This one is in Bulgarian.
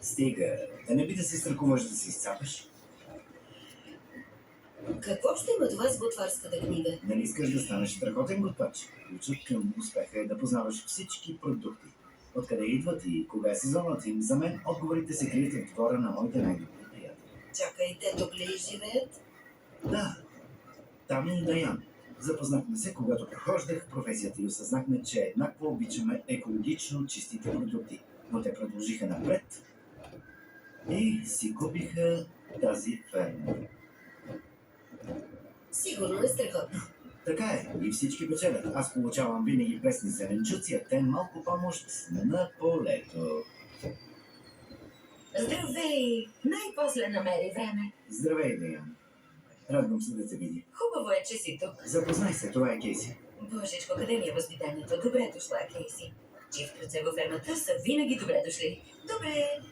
Стига, да не би да се страхуваш да се изцапаш. Какво ще има това с готварската книга? Нали искаш да станеш страхотен готвач? Ключът към успеха е да познаваш всички продукти. Откъде идват и кога е сезонът им? За мен отговорите се крият в двора на моите най-добри приятели. Чакай, те тук ли живеят? Да, там и Даян. Запознахме се, когато прохождах професията и осъзнахме, че еднакво обичаме екологично чистите продукти. Но те продължиха напред и си купиха тази ферма. Сигурно е страхотно. Така е, и всички печелят. Аз получавам винаги пресни зеленчуци, а те малко помощ на полето. Здравей! Най-после намери време. Здравей, Даян. Радвам се да те видя. Хубаво е, че си тук. Запознай се, това е Кейси. Божечко, къде ми е възпитанието? Добре дошла, Кейси. Чифтовете във фермата са винаги добре дошли. Добре!